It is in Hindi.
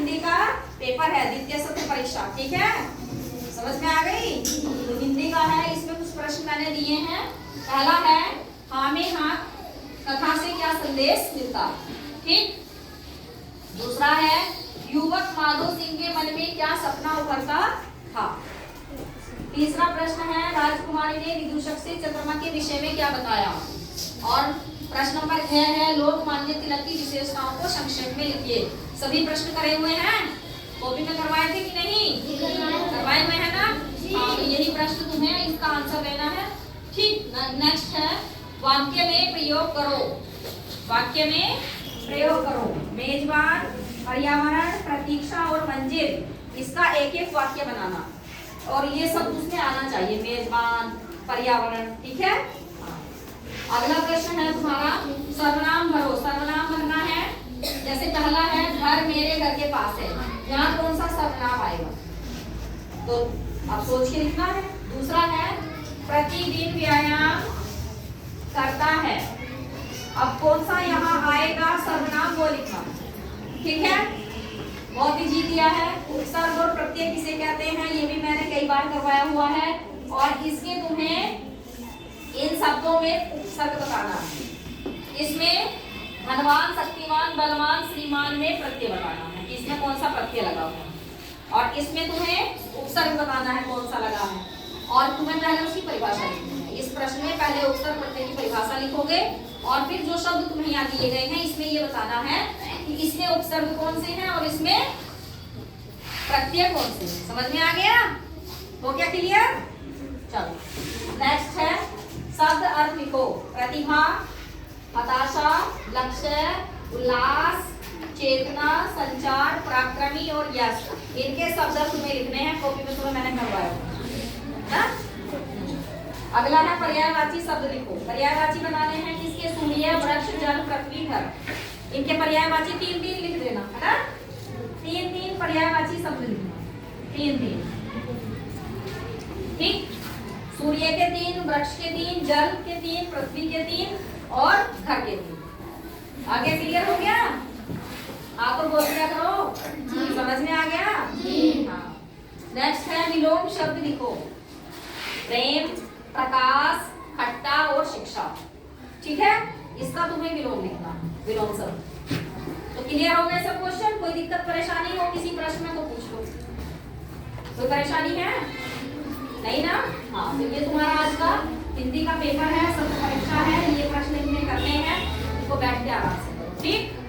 हिंदी का पेपर है, द्वितीय सत्र परीक्षा, ठीक है, समझ में आ गई। तो हिंदी का है, इसमें कुछ प्रश्न मैंने दिए हैं। पहला है हाँ में हाँ कथा से क्या संदेश मिलता, ठीक। दूसरा है युवक माधो सिंह के मन में क्या सपना उभरता था। तीसरा प्रश्न है राजकुमारी ने विदूषक से चंद्रमा के विषय में क्या बताया। और प्रश्न नंबर 6 है लोकमान्य तिलक की विशेषताओं को संक्षेप में लिखिए। सभी प्रश्न करे हुए हैं, कॉपी में करवाए थे कि नहीं, करवाए हुए हैं ना। हाँ, तो यही प्रश्न तुम्हें इसका आंसर देना है, ठीक। नेक्स्ट है वाक्य में प्रयोग करो। वाक्य में प्रयोग करो। मेजबान, पर्यावरण, प्रतीक्षा और मंजिल, इसका एक एक वाक्य बनाना और ये सब उसमें आना चाहिए, मेजबान, पर्यावरण, ठीक है। अगला प्रश्न है तुम्हारा सर्वनाम भरो। सर्वनाम भरना है, जैसे पहला है घर मेरे घर के पास है, यहाँ कौन सा सर्वनाम आएगा, तो अब सोच के लिखना है। दूसरा है प्रतिदिन व्यायाम करता है, अब कौन सा यहाँ आएगा सर्वनाम वो लिखना, ठीक है। बहुत इजी दिया है। उपसर्ग और प्रत्यय किसे कहते हैं ये भी मैंने कई बार करवाया हुआ है और इसके तुम्हें इन शब्दों में उपसर्ग बताना है। इसमें धनवान, शक्तिमान, बलवान, श्रीमान में प्रत्यय बताना है, इसमें कौन सा प्रत्यय लगा हुआ है और इसमें तुम्हें उपसर्ग बताना है कौन सा लगा है और तुम्हें पहले उसकी परिभाषा लिखनी है। इस प्रश्न में पहले उपसर्ग प्रत्यय की परिभाषा लिखोगे और फिर जो शब्द तुम्हें यहाँ दिए गए हैं इसमें ये बताना है कि इसमें उपसर्ग कौन से हैं और इसमें प्रत्यय कौन से। समझ में आ गया, हो गया क्लियर। चलो नेक्स्ट है शब्द अर्थ लिखो। प्रतिभा, हताशा, लक्ष्य, उल्लास, चेतना, संचार, पराक्रमी और यश, इनके शब्द तुम्हें लिखने हैं, कॉपी में तुम्हें मैंने करवाया है। अगला है पर्यायवाची शब्द लिखो। पर्यायवाची बनाने हैं किसके, सूर्य, वृक्ष, जल, पृथ्वी, घर, इनके पर्यायवाची 3-3 लिख देना है ना। 3-3 पर्यायवाची शब्द लिखना, 3-3, ठीक। सूर्य के 3, वृक्ष के 3, जल के 3, पृथ्वी के 3 और घर के 3। आगे क्लियर हो गया, आप तो बोल दिया करो, समझ में आ गया। हाँ। नेक्स्ट है विलोम शब्द लिखो। प्रेम, प्रकाश, खट्टा और शिक्षा, ठीक है, इसका तुम्हें विलोम लिखना, विलोम शब्द। तो क्लियर हो गए सब क्वेश्चन। कोई दिक्कत परेशानी हो किसी प्रश्न में तो पूछ लो। कोई परेशानी है नहीं ना। हाँ, तो ये तुम्हारा आज का हिंदी का पेपर है, सत्र परीक्षा है, ये प्रश्न इतने करने हैं, इसको बैठ के आराम से करो, ठीक।